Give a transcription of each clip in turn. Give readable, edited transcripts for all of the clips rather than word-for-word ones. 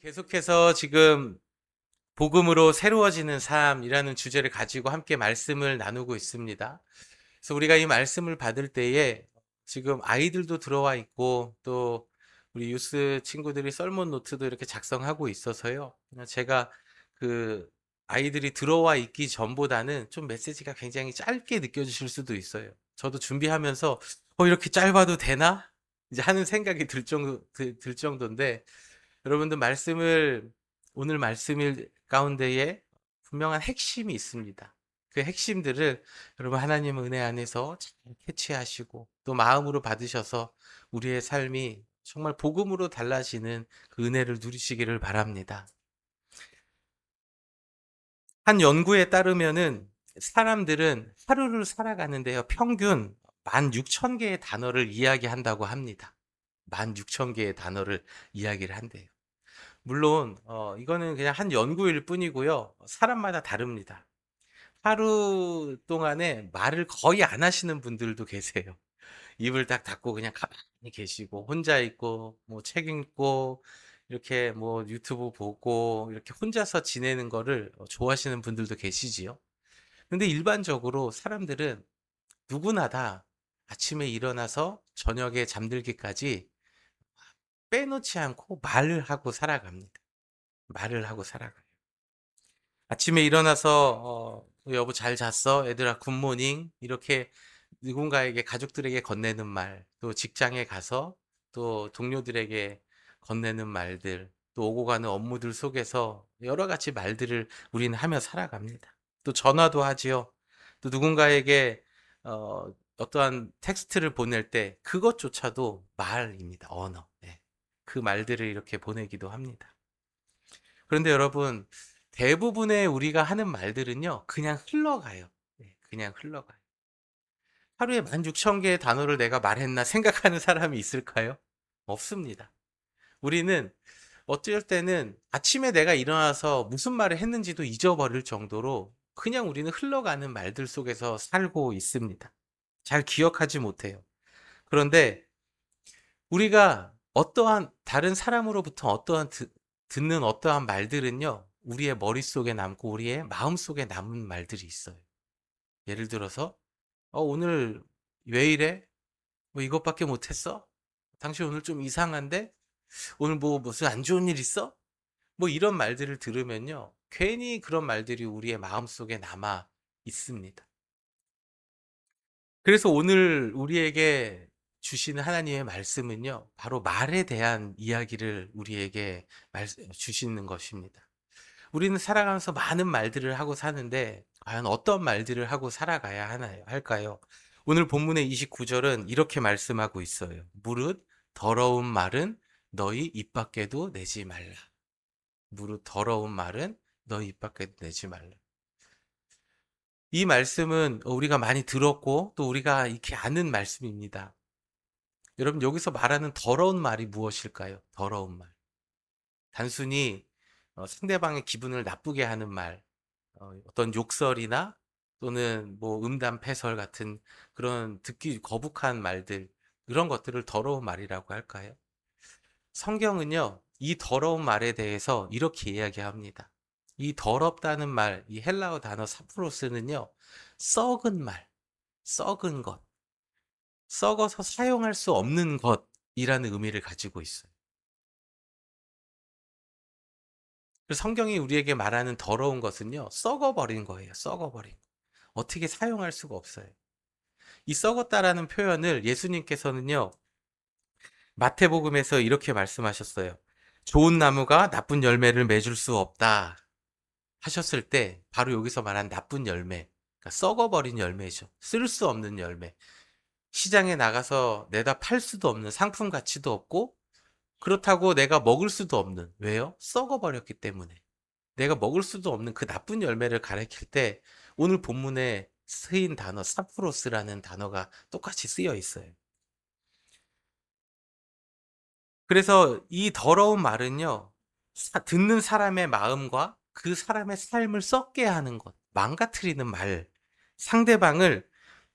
계속해서 지금 복음으로 새로워지는 삶이라는 주제를 가지고 함께 말씀을 나누고 있습니다. 그래서 우리가 이 말씀을 받을 때에 지금 아이들도 들어와 있고 또 우리 유스 친구들이 썰문 노트도 이렇게 작성하고 있어서요. 제가 그 아이들이 들어와 있기 전보다는 좀 메시지가 굉장히 짧게 느껴지실 수도 있어요. 저도 준비하면서 이렇게 짧아도 되나? 이제 하는 생각이 들 정도인데 여러분들 오늘 말씀일 가운데에 분명한 핵심이 있습니다. 그 핵심들을 여러분 하나님 은혜 안에서 잘 캐치하시고 또 마음으로 받으셔서 우리의 삶이 정말 복음으로 달라지는 그 은혜를 누리시기를 바랍니다. 한 연구에 따르면은 사람들은 하루를 살아가는데요. 평균 16,000개의 단어를 이야기한다고 합니다. 16,000개의 단어를 이야기를 한대요. 물론 이거는 그냥 한 연구일 뿐이고요. 사람마다 다릅니다. 하루 동안에 말을 거의 안 하시는 분들도 계세요. 입을 딱 닫고 그냥 가만히 계시고 혼자 있고 뭐 책 읽고 이렇게 뭐 유튜브 보고 이렇게 혼자서 지내는 거를 좋아하시는 분들도 계시지요. 근데 일반적으로 사람들은 누구나 다 아침에 일어나서 저녁에 잠들기까지 빼놓지 않고 말을 하고 살아갑니다. 말을 하고 살아가요. 아침에 일어나서 여보 잘 잤어? 애들아 굿모닝 이렇게 누군가에게 가족들에게 건네는 말, 또 직장에 가서 또 동료들에게 건네는 말들, 또 오고 가는 업무들 속에서 여러 가지 말들을 우리는 하며 살아갑니다. 또 전화도 하지요. 또 누군가에게 어떠한 텍스트를 보낼 때 그것조차도 말입니다. 언어. 네. 그 말들을 이렇게 보내기도 합니다. 그런데 여러분, 대부분의 우리가 하는 말들은요, 그냥 흘러가요. 네, 그냥 흘러가요. 하루에 16,000개의 단어를 내가 말했나 생각하는 사람이 있을까요? 없습니다. 우리는 어쩔 때는 아침에 내가 일어나서 무슨 말을 했는지도 잊어버릴 정도로 그냥 우리는 흘러가는 말들 속에서 살고 있습니다. 잘 기억하지 못해요. 그런데 우리가 어떠한 다른 사람으로부터 듣는 어떠한 말들은요, 우리의 머릿속에 남고 우리의 마음속에 남은 말들이 있어요. 예를 들어서, 오늘 왜 이래? 뭐 이것밖에 못했어? 당신 오늘 좀 이상한데? 오늘 뭐 무슨 안 좋은 일 있어? 뭐 이런 말들을 들으면요, 괜히 그런 말들이 우리의 마음속에 남아 있습니다. 그래서 오늘 우리에게 주시는 하나님의 말씀은요, 바로 말에 대한 이야기를 우리에게 주시는 것입니다. 우리는 살아가면서 많은 말들을 하고 사는데, 과연 어떤 말들을 하고 살아가야 할까요? 오늘 본문의 29절은 이렇게 말씀하고 있어요. 무릇 더러운 말은 너희 입 밖에도 내지 말라. 무릇 더러운 말은 너희 입 밖에도 내지 말라. 이 말씀은 우리가 많이 들었고 또 우리가 이렇게 아는 말씀입니다. 여러분 여기서 말하는 더러운 말이 무엇일까요? 더러운 말. 단순히 상대방의 기분을 나쁘게 하는 말, 어떤 욕설이나 또는 뭐 음담패설 같은 그런 듣기 거북한 말들, 그런 것들을 더러운 말이라고 할까요? 성경은요, 이 더러운 말에 대해서 이렇게 이야기합니다. 이 더럽다는 말, 이 헬라어 단어 사프로스는요, 썩은 말, 썩은 것, 썩어서 사용할 수 없는 것이라는 의미를 가지고 있어요. 그래서 성경이 우리에게 말하는 더러운 것은요, 썩어버린 거예요. 썩어버린 거. 어떻게 사용할 수가 없어요. 이 썩었다라는 표현을 예수님께서는요, 마태복음에서 이렇게 말씀하셨어요. 좋은 나무가 나쁜 열매를 맺을 수 없다 하셨을 때, 바로 여기서 말한 나쁜 열매, 그러니까 썩어버린 열매죠. 쓸 수 없는 열매. 시장에 나가서 내다 팔 수도 없는, 상품 가치도 없고, 그렇다고 내가 먹을 수도 없는. 왜요? 썩어버렸기 때문에. 내가 먹을 수도 없는 그 나쁜 열매를 가리킬 때 오늘 본문에 쓰인 단어 사프로스라는 단어가 똑같이 쓰여 있어요. 그래서 이 더러운 말은요, 듣는 사람의 마음과 그 사람의 삶을 썩게 하는 것, 망가뜨리는 말, 상대방을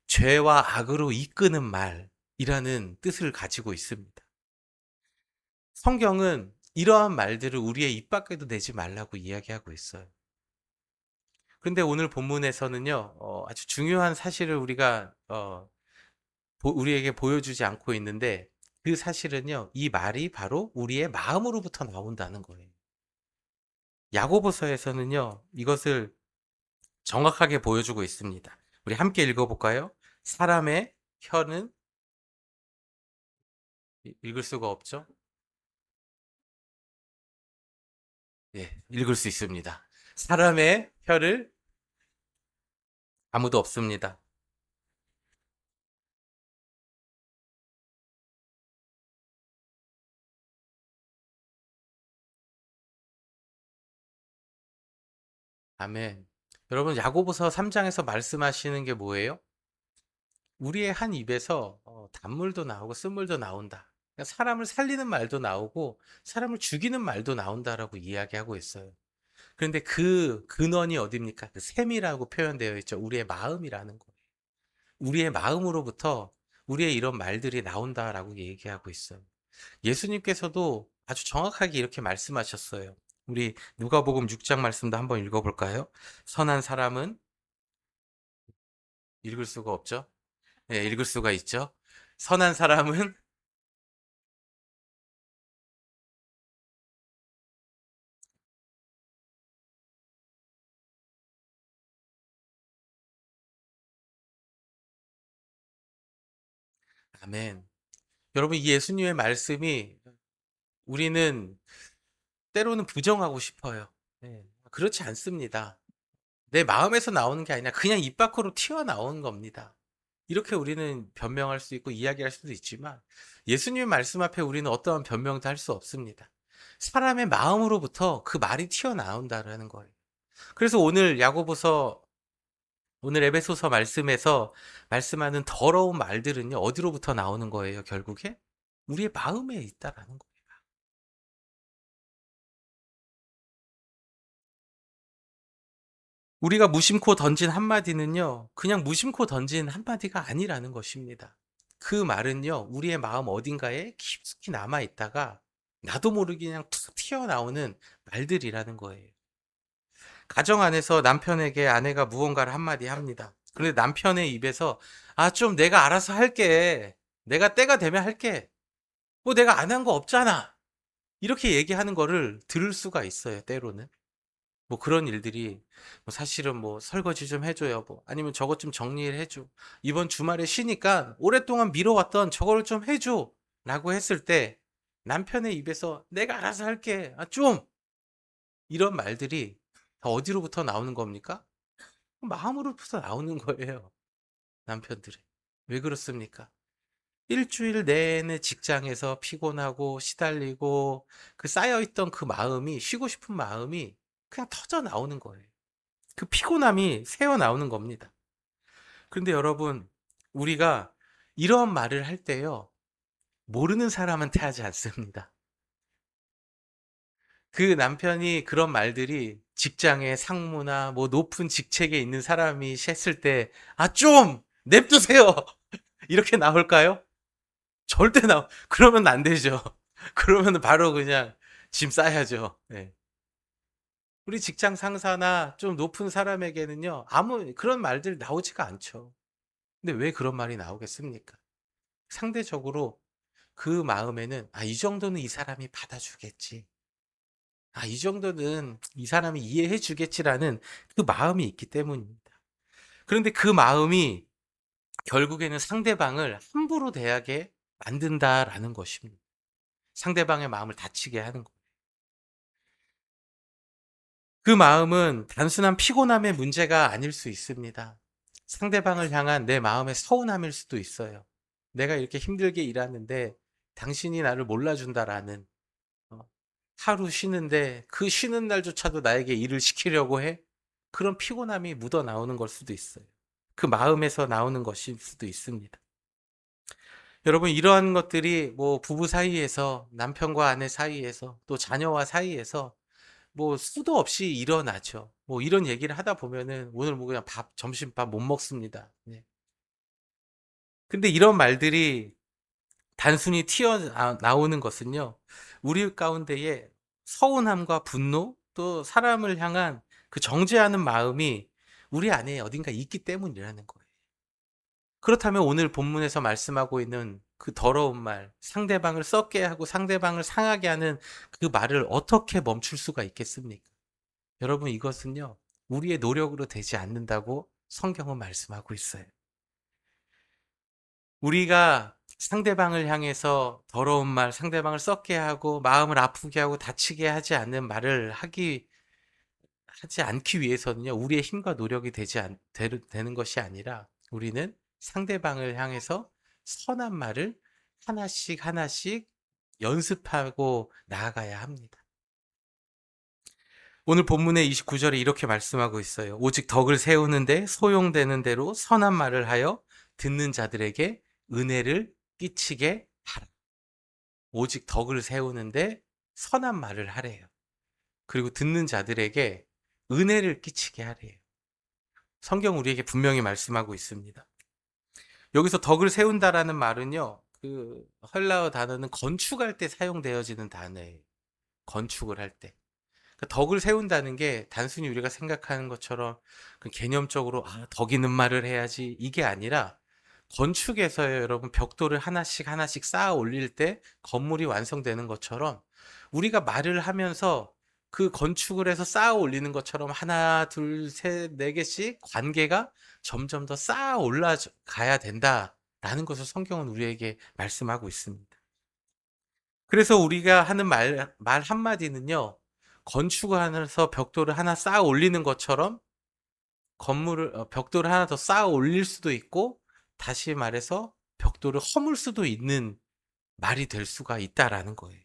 죄와 악으로 이끄는 말이라는 뜻을 가지고 있습니다. 성경은 이러한 말들을 우리의 입 밖에도 내지 말라고 이야기하고 있어요. 근데 오늘 본문에서는요, 아주 중요한 사실을 우리에게 보여주지 않고 있는데, 그 사실은요, 이 말이 바로 우리의 마음으로부터 나온다는 거예요. 야고보서에서는요, 이것을 정확하게 보여주고 있습니다. 우리 함께 읽어볼까요? 사람의 혀는 읽을 수가 없죠? 예, 읽을 수 있습니다. 사람의 혀를 아무도 없습니다. 아멘. 여러분, 야고보서 3장에서 말씀하시는 게 뭐예요? 우리의 한 입에서 단물도 나오고 쓴물도 나온다. 그러니까 사람을 살리는 말도 나오고 사람을 죽이는 말도 나온다라고 이야기하고 있어요. 그런데 그 근원이 어디입니까? 그 셈이라고 표현되어 있죠. 우리의 마음이라는 거예요. 우리의 마음으로부터 우리의 이런 말들이 나온다라고 얘기하고 있어요. 예수님께서도 아주 정확하게 이렇게 말씀하셨어요. 우리 누가복음 6장 말씀도 한번 읽어볼까요? 선한 사람은 읽을 수가 없죠? 네, 읽을 수가 있죠. 선한 사람은 아멘. 여러분, 이 예수님의 말씀이 우리는 때로는 부정하고 싶어요. 네, 그렇지 않습니다. 내 마음에서 나오는 게 아니라 그냥 입 밖으로 튀어나오는 겁니다. 이렇게 우리는 변명할 수 있고 이야기할 수도 있지만 예수님의 말씀 앞에 우리는 어떠한 변명도 할 수 없습니다. 사람의 마음으로부터 그 말이 튀어나온다는 거예요. 그래서 오늘 에베소서 말씀에서 말씀하는 더러운 말들은요, 어디로부터 나오는 거예요, 결국에? 우리의 마음에 있다라는 거예요. 우리가 무심코 던진 한마디는요, 그냥 무심코 던진 한마디가 아니라는 것입니다. 그 말은요, 우리의 마음 어딘가에 깊숙이 남아있다가 나도 모르게 그냥 툭 튀어나오는 말들이라는 거예요. 가정 안에서 남편에게 아내가 무언가를 한마디 합니다. 그런데 남편의 입에서, 아, 좀 내가 알아서 할게. 내가 때가 되면 할게. 뭐 내가 안 한 거 없잖아. 이렇게 얘기하는 거를 들을 수가 있어요, 때로는. 뭐 그런 일들이 뭐 사실은 뭐 설거지 좀 해줘요. 뭐 아니면 저것 좀 정리를 해줘. 이번 주말에 쉬니까 오랫동안 미뤄왔던 저거를 좀 해줘. 라고 했을 때 남편의 입에서 내가 알아서 할게. 아, 좀! 이런 말들이 다 어디로부터 나오는 겁니까? 마음으로부터 나오는 거예요. 남편들의. 왜 그렇습니까? 일주일 내내 직장에서 피곤하고 시달리고 그 쌓여있던 그 마음이, 쉬고 싶은 마음이 그냥 터져 나오는 거예요. 그 피곤함이 새어 나오는 겁니다. 근데 여러분, 우리가 이런 말을 할 때요, 모르는 사람한테 하지 않습니다. 그 남편이 그런 말들이 직장의 상무나 뭐 높은 직책에 있는 사람이 했을 때, 아, 좀! 냅두세요! 이렇게 나올까요? 그러면 안 되죠. 그러면 바로 그냥 짐 싸야죠. 네. 우리 직장 상사나 좀 높은 사람에게는요, 그런 말들 나오지가 않죠. 근데 왜 그런 말이 나오겠습니까? 상대적으로 그 마음에는, 아, 이 정도는 이 사람이 받아주겠지. 아, 이 정도는 이 사람이 이해해 주겠지라는 그 마음이 있기 때문입니다. 그런데 그 마음이 결국에는 상대방을 함부로 대하게 만든다라는 것입니다. 상대방의 마음을 다치게 하는 거예요. 그 마음은 단순한 피곤함의 문제가 아닐 수 있습니다. 상대방을 향한 내 마음의 서운함일 수도 있어요. 내가 이렇게 힘들게 일하는데 당신이 나를 몰라준다라는, 어, 하루 쉬는데 그 쉬는 날조차도 나에게 일을 시키려고 해? 그런 피곤함이 묻어 나오는 걸 수도 있어요. 그 마음에서 나오는 것일 수도 있습니다. 여러분, 이러한 것들이 뭐 부부 사이에서, 남편과 아내 사이에서, 또 자녀와 사이에서 뭐 수도 없이 일어나죠. 뭐 이런 얘기를 하다 보면은 오늘 뭐 그냥 점심밥 못 먹습니다. 네. 근데 이런 말들이 단순히 튀어나오는 것은요, 우리 가운데에 서운함과 분노, 또 사람을 향한 그 정죄하는 마음이 우리 안에 어딘가 있기 때문이라는 거예요. 그렇다면 오늘 본문에서 말씀하고 있는 그 더러운 말, 상대방을 썩게 하고 상대방을 상하게 하는 그 말을 어떻게 멈출 수가 있겠습니까? 여러분, 이것은요, 우리의 노력으로 되지 않는다고 성경은 말씀하고 있어요. 우리가 상대방을 향해서 더러운 말, 상대방을 썩게 하고 마음을 아프게 하고 다치게 하지 않는 말을 하지 않기 위해서는요, 우리의 힘과 노력이 되는 것이 아니라 우리는 상대방을 향해서 선한 말을 하나씩 하나씩 연습하고 나아가야 합니다. 오늘 본문의 29절에 이렇게 말씀하고 있어요. 오직 덕을 세우는데 소용되는 대로 선한 말을 하여 듣는 자들에게 은혜를 끼치게 하라. 오직 덕을 세우는데 선한 말을 하래요. 그리고 듣는 자들에게 은혜를 끼치게 하래요. 성경 우리에게 분명히 말씀하고 있습니다. 여기서 덕을 세운다라는 말은요, 그 헬라어 단어는 건축할 때 사용되어지는 단어예요. 건축을 할 때. 그 덕을 세운다는 게 단순히 우리가 생각하는 것처럼 그 개념적으로 덕 있는 말을 해야지 이게 아니라 건축에서요, 여러분 벽돌을 하나씩 하나씩 쌓아 올릴 때 건물이 완성되는 것처럼 우리가 말을 하면서 그 건축을 해서 쌓아 올리는 것처럼 하나, 둘, 셋, 네 개씩 관계가 점점 더 쌓아 올라가야 된다라는 것을 성경은 우리에게 말씀하고 있습니다. 그래서 우리가 하는 말 한마디는요, 건축을 하면서 벽돌을 하나 쌓아 올리는 것처럼 벽돌을 하나 더 쌓아 올릴 수도 있고, 다시 말해서 벽돌을 허물 수도 있는 말이 될 수가 있다라는 거예요.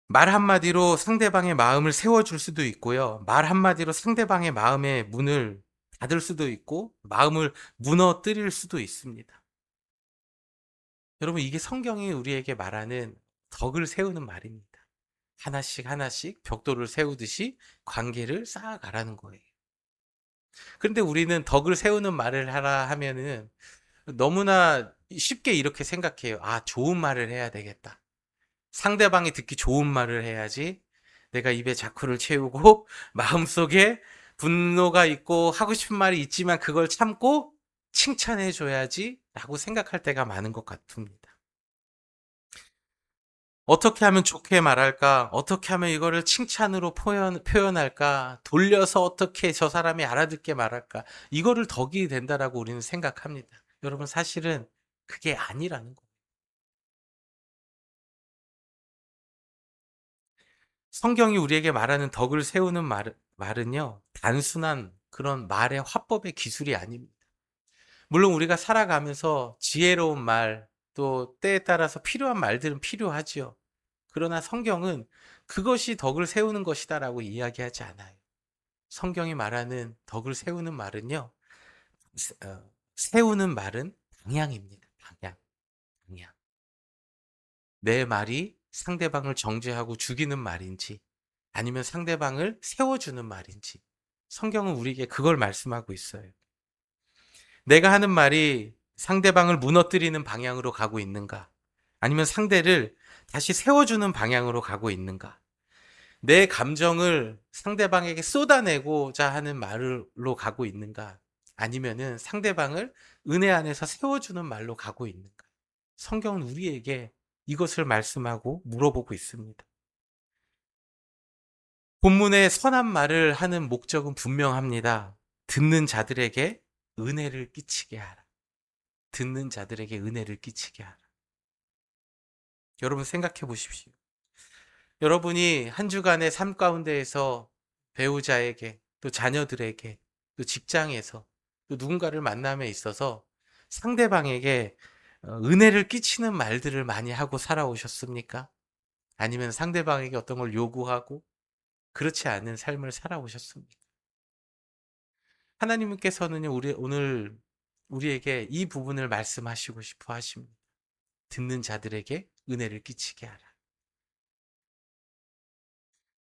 말 한마디로 상대방의 마음을 세워줄 수도 있고요. 말 한마디로 상대방의 마음의 문을 닫을 수도 있고, 마음을 무너뜨릴 수도 있습니다. 여러분, 이게 성경이 우리에게 말하는 덕을 세우는 말입니다. 하나씩 하나씩 벽돌을 세우듯이 관계를 쌓아가라는 거예요. 그런데 우리는 덕을 세우는 말을 하라 하면은 너무나 쉽게 이렇게 생각해요. 좋은 말을 해야 되겠다. 상대방이 듣기 좋은 말을 해야지 내가 입에 자쿠를 채우고 마음속에 분노가 있고 하고 싶은 말이 있지만 그걸 참고 칭찬해 줘야지 라고 생각할 때가 많은 것 같습니다. 어떻게 하면 좋게 말할까? 어떻게 하면 이거를 칭찬으로 표현할까? 돌려서 어떻게 저 사람이 알아듣게 말할까? 이거를 덕이 된다라고 우리는 생각합니다. 여러분, 사실은 그게 아니라는 거예요. 성경이 우리에게 말하는 덕을 세우는 말은요, 단순한 그런 말의 화법의 기술이 아닙니다. 물론 우리가 살아가면서 지혜로운 말, 또 때에 따라서 필요한 말들은 필요하지요. 그러나 성경은 그것이 덕을 세우는 것이다라고 이야기하지 않아요. 성경이 말하는 덕을 세우는 말은요, 세우는 말은 방향입니다. 방향. 내 말이 상대방을 정죄하고 죽이는 말인지, 아니면 상대방을 세워주는 말인지, 성경은 우리에게 그걸 말씀하고 있어요. 내가 하는 말이 상대방을 무너뜨리는 방향으로 가고 있는가? 아니면 상대를 다시 세워주는 방향으로 가고 있는가? 내 감정을 상대방에게 쏟아내고자 하는 말로 가고 있는가? 아니면은 상대방을 은혜 안에서 세워주는 말로 가고 있는가? 성경은 우리에게 이것을 말씀하고 물어보고 있습니다. 본문의 선한 말을 하는 목적은 분명합니다. 듣는 자들에게 은혜를 끼치게 하라. 듣는 자들에게 은혜를 끼치게 하라. 여러분 생각해 보십시오. 여러분이 한 주간의 삶 가운데에서 배우자에게, 또 자녀들에게, 또 직장에서, 또 누군가를 만남에 있어서 상대방에게 은혜를 끼치는 말들을 많이 하고 살아오셨습니까? 아니면 상대방에게 어떤 걸 요구하고 그렇지 않은 삶을 살아오셨습니까? 하나님께서는 오늘 우리에게 이 부분을 말씀하시고 싶어 하십니다. 듣는 자들에게 은혜를 끼치게 하라.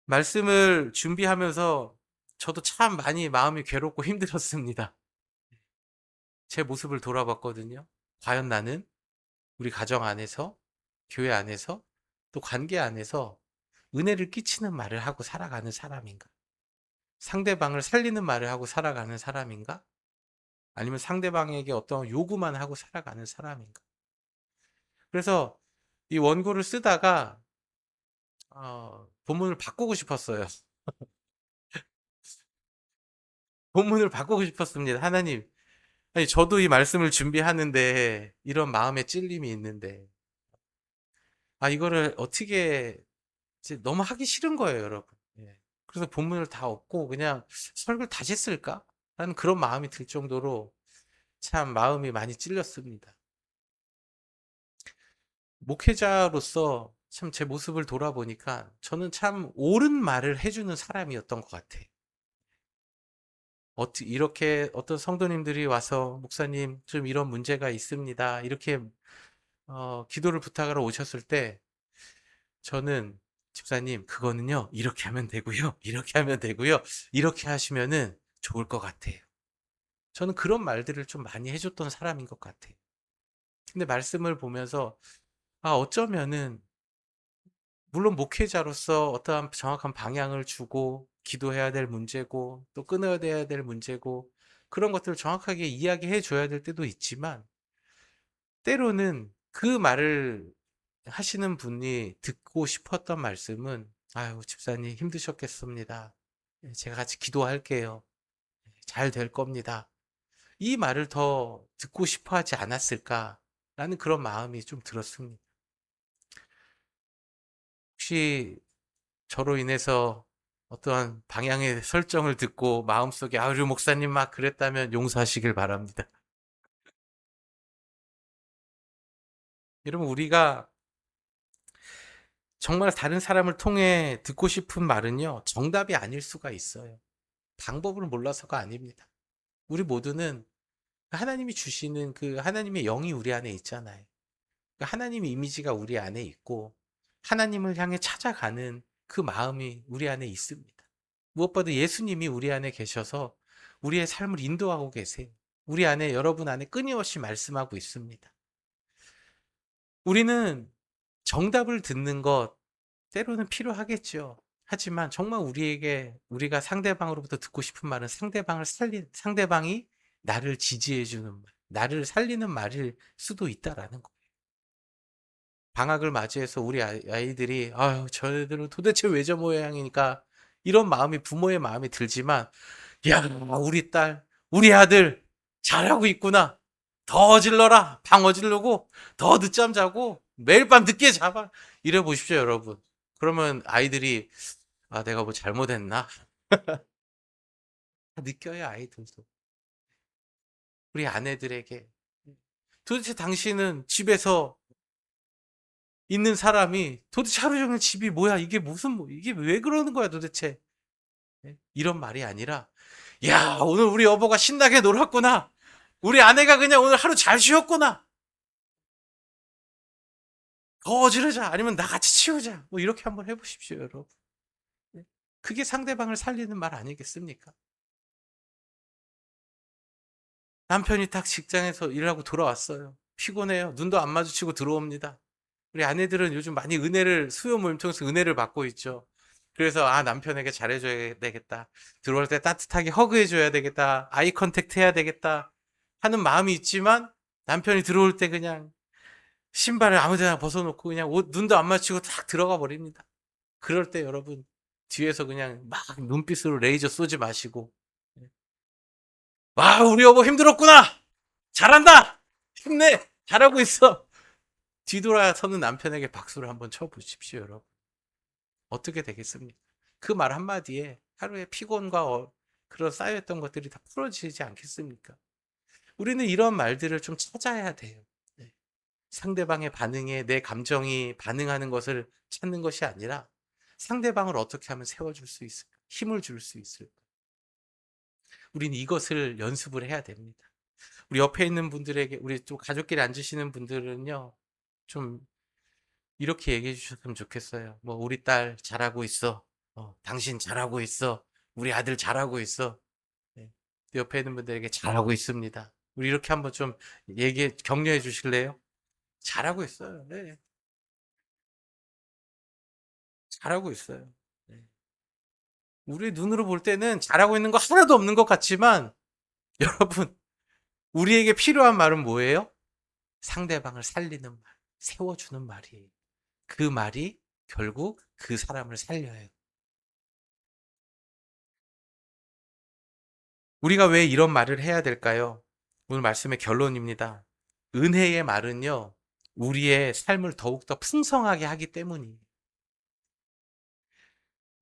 말씀을 준비하면서 저도 참 많이 마음이 괴롭고 힘들었습니다. 제 모습을 돌아봤거든요. 과연 나는 우리 가정 안에서, 교회 안에서 또 관계 안에서 은혜를 끼치는 말을 하고 살아가는 사람인가? 상대방을 살리는 말을 하고 살아가는 사람인가? 아니면 상대방에게 어떤 요구만 하고 살아가는 사람인가? 그래서 이 원고를 쓰다가 본문을 바꾸고 싶었어요. 본문을 바꾸고 싶었습니다. 하나님, 아니 저도 이 말씀을 준비하는데 이런 마음의 찔림이 있는데 이거를 어떻게 이제 너무 하기 싫은 거예요, 여러분. 예. 그래서 본문을 다 얻고 그냥 설교를 다시 쓸까? 라는 그런 마음이 들 정도로 참 마음이 많이 찔렸습니다. 목회자로서 참 제 모습을 돌아보니까 저는 참 옳은 말을 해주는 사람이었던 것 같아요. 이렇게 어떤 성도님들이 와서 목사님 좀 이런 문제가 있습니다. 이렇게 기도를 부탁하러 오셨을 때 저는 집사님 그거는요 이렇게 하면 되고요. 이렇게 하면 되고요. 이렇게 하시면은 좋을 것 같아요. 저는 그런 말들을 좀 많이 해줬던 사람인 것 같아요. 근데 말씀을 보면서 어쩌면은 물론 목회자로서 어떠한 정확한 방향을 주고 기도해야 될 문제고 또 끊어야 될 문제고 그런 것들을 정확하게 이야기해 줘야 될 때도 있지만 때로는 그 말을 하시는 분이 듣고 싶었던 말씀은 아유 집사님 힘드셨겠습니다. 제가 같이 기도할게요. 잘 될 겁니다. 이 말을 더 듣고 싶어 하지 않았을까라는 그런 마음이 좀 들었습니다. 혹시 저로 인해서 어떠한 방향의 설정을 듣고 마음속에 아유 목사님 막 그랬다면 용서하시길 바랍니다. 여러분 우리가 정말 다른 사람을 통해 듣고 싶은 말은요 정답이 아닐 수가 있어요. 방법을 몰라서가 아닙니다. 우리 모두는 하나님이 주시는 그 하나님의 영이 우리 안에 있잖아요. 그 하나님의 이미지가 우리 안에 있고 하나님을 향해 찾아가는 그 마음이 우리 안에 있습니다. 무엇보다 예수님이 우리 안에 계셔서 우리의 삶을 인도하고 계세요. 우리 안에 여러분 안에 끊임없이 말씀하고 있습니다. 우리는 정답을 듣는 것 때로는 필요하겠죠. 하지만 정말 우리가 상대방으로부터 듣고 싶은 말은 상대방이 나를 지지해 주는 말, 나를 살리는 말일 수도 있다라는 거. 방학을 맞이해서 우리 아이들이 아유 저희들은 도대체 왜 저 모양이니까 이런 마음이 부모의 마음이 들지만 야 우리 딸 우리 아들 잘하고 있구나 더 질러라 방 어지르고 더 늦잠 자고 매일 밤 늦게 자봐 이래 보십시오 여러분. 그러면 아이들이 내가 뭐 잘못했나 느껴요 아이들도. 우리 아내들에게 도대체 당신은 집에서 있는 사람이 도대체 하루 종일 집이 뭐야 이게 이게 왜 그러는 거야 도대체. 이런 말이 아니라 야 오늘 우리 여보가 신나게 놀았구나 우리 아내가 그냥 오늘 하루 잘 쉬었구나 더 지르자 아니면 나같이 치우자 뭐 이렇게 한번 해보십시오 여러분. 그게 상대방을 살리는 말 아니겠습니까? 남편이 딱 직장에서 일하고 돌아왔어요. 피곤해요. 눈도 안 마주치고 들어옵니다. 우리 아내들은 요즘 많이 수요 모임 통해서 은혜를 받고 있죠. 그래서 남편에게 잘해줘야 되겠다. 들어올 때 따뜻하게 허그해줘야 되겠다. 아이 컨택트 해야 되겠다. 하는 마음이 있지만 남편이 들어올 때 그냥 신발을 아무데나 벗어놓고 그냥 눈도 안 맞추고 딱 들어가 버립니다. 그럴 때 여러분 뒤에서 그냥 막 눈빛으로 레이저 쏘지 마시고 와 우리 여보 힘들었구나 잘한다 힘내 잘하고 있어 뒤돌아서는 남편에게 박수를 한번 쳐보십시오 여러분. 어떻게 되겠습니까? 그 말 한마디에 하루의 피곤과 그런 쌓여있던 것들이 다 풀어지지 않겠습니까? 우리는 이런 말들을 좀 찾아야 돼요. 네. 상대방의 반응에 내 감정이 반응하는 것을 찾는 것이 아니라 상대방을 어떻게 하면 세워줄 수 있을까? 힘을 줄 수 있을까? 우리는 이것을 연습을 해야 됩니다. 우리 옆에 있는 분들에게, 우리 좀 가족끼리 앉으시는 분들은요, 좀 이렇게 얘기해 주셨으면 좋겠어요. 뭐, 우리 딸 잘하고 있어. 당신 잘하고 있어. 우리 아들 잘하고 있어. 네. 옆에 있는 분들에게 잘하고 있습니다. 우리 이렇게 한번 좀 격려해 주실래요? 잘하고 있어요. 네. 잘하고 있어요. 네. 우리 눈으로 볼 때는 잘하고 있는 거 하나도 없는 것 같지만 여러분, 우리에게 필요한 말은 뭐예요? 상대방을 살리는 말, 세워주는 말이에요. 그 말이 결국 그 사람을 살려요. 우리가 왜 이런 말을 해야 될까요? 오늘 말씀의 결론입니다. 은혜의 말은요, 우리의 삶을 더욱더 풍성하게 하기 때문이에요.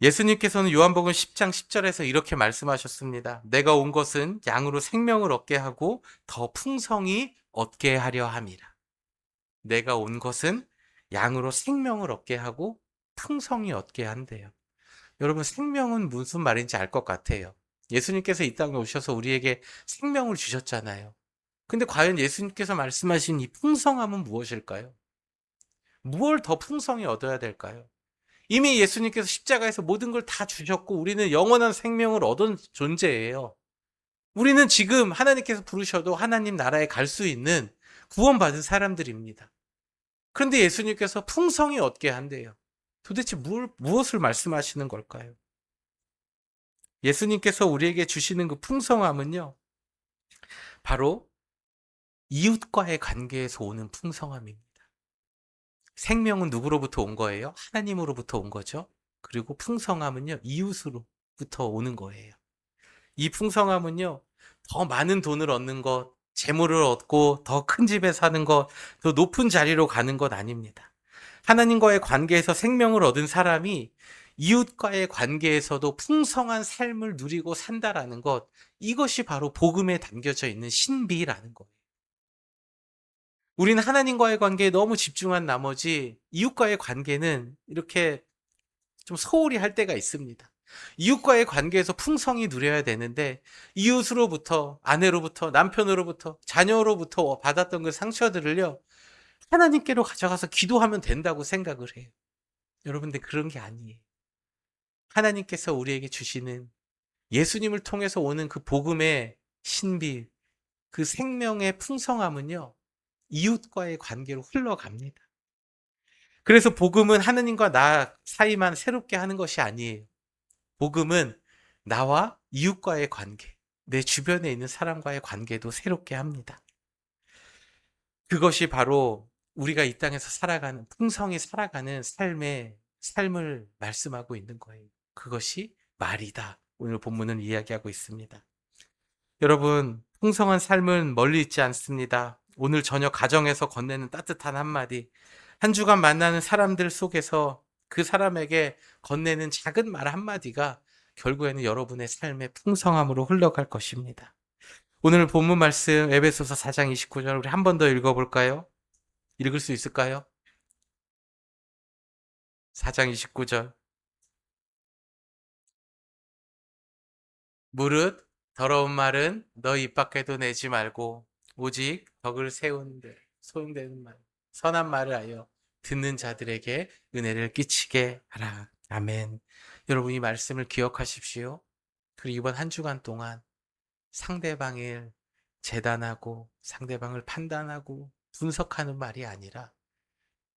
예수님께서는 요한복음 10장 10절에서 이렇게 말씀하셨습니다. 내가 온 것은 양으로 생명을 얻게 하고 더 풍성히 얻게 하려 함이라. 내가 온 것은 양으로 생명을 얻게 하고 풍성히 얻게 한대요. 여러분, 생명은 무슨 말인지 알 것 같아요. 예수님께서 이 땅에 오셔서 우리에게 생명을 주셨잖아요. 근데 과연 예수님께서 말씀하신 이 풍성함은 무엇일까요? 무엇을 더 풍성히 얻어야 될까요? 이미 예수님께서 십자가에서 모든 걸 다 주셨고 우리는 영원한 생명을 얻은 존재예요. 우리는 지금 하나님께서 부르셔도 하나님 나라에 갈 수 있는 구원받은 사람들입니다. 그런데 예수님께서 풍성히 얻게 한대요. 도대체 무엇을 말씀하시는 걸까요? 예수님께서 우리에게 주시는 그 풍성함은요, 바로 이웃과의 관계에서 오는 풍성함입니다. 생명은 누구로부터 온 거예요? 하나님으로부터 온 거죠. 그리고 풍성함은요, 이웃으로부터 오는 거예요. 이 풍성함은요, 더 많은 돈을 얻는 것, 재물을 얻고 더 큰 집에 사는 것, 더 높은 자리로 가는 것 아닙니다. 하나님과의 관계에서 생명을 얻은 사람이 이웃과의 관계에서도 풍성한 삶을 누리고 산다라는 것, 이것이 바로 복음에 담겨져 있는 신비라는 거예요. 우리는 하나님과의 관계에 너무 집중한 나머지 이웃과의 관계는 이렇게 좀 소홀히 할 때가 있습니다. 이웃과의 관계에서 풍성히 누려야 되는데 이웃으로부터, 아내로부터, 남편으로부터, 자녀로부터 받았던 그 상처들을요, 하나님께로 가져가서 기도하면 된다고 생각을 해요. 여러분들, 그런 게 아니에요. 하나님께서 우리에게 주시는 예수님을 통해서 오는 그 복음의 신비, 그 생명의 풍성함은요, 이웃과의 관계로 흘러갑니다. 그래서 복음은 하느님과 나 사이만 새롭게 하는 것이 아니에요. 복음은 나와 이웃과의 관계, 내 주변에 있는 사람과의 관계도 새롭게 합니다. 그것이 바로 우리가 이 땅에서 살아가는, 풍성히 살아가는 삶을 말씀하고 있는 거예요. 그것이 말이다. 오늘 본문은 이야기하고 있습니다. 여러분, 풍성한 삶은 멀리 있지 않습니다. 오늘 저녁 가정에서 건네는 따뜻한 한마디, 한 주간 만나는 사람들 속에서 그 사람에게 건네는 작은 말 한마디가 결국에는 여러분의 삶의 풍성함으로 흘러갈 것입니다. 오늘 본문 말씀 에베소서 4장 29절 우리 한 번 더 읽어볼까요? 읽을 수 있을까요? 4장 29절. 무릇 더러운 말은 너 입 밖에도 내지 말고 오직 덕을 세운 데 소용되는 말, 선한 말을 하여 듣는 자들에게 은혜를 끼치게 하라. 아멘. 여러분, 이 말씀을 기억하십시오. 그리고 이번 한 주간 동안 상대방을 재단하고 상대방을 판단하고 분석하는 말이 아니라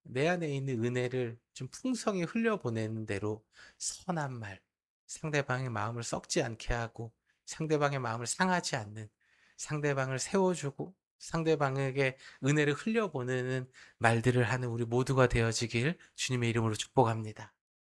내 안에 있는 은혜를 좀 풍성히 흘려보내는 대로 선한 말, 상대방의 마음을 썩지 않게 하고 상대방의 마음을 상하지 않는, 상대방을 세워주고 상대방에게 은혜를 흘려보내는 말들을 하는 우리 모두가 되어지길 주님의 이름으로 축복합니다.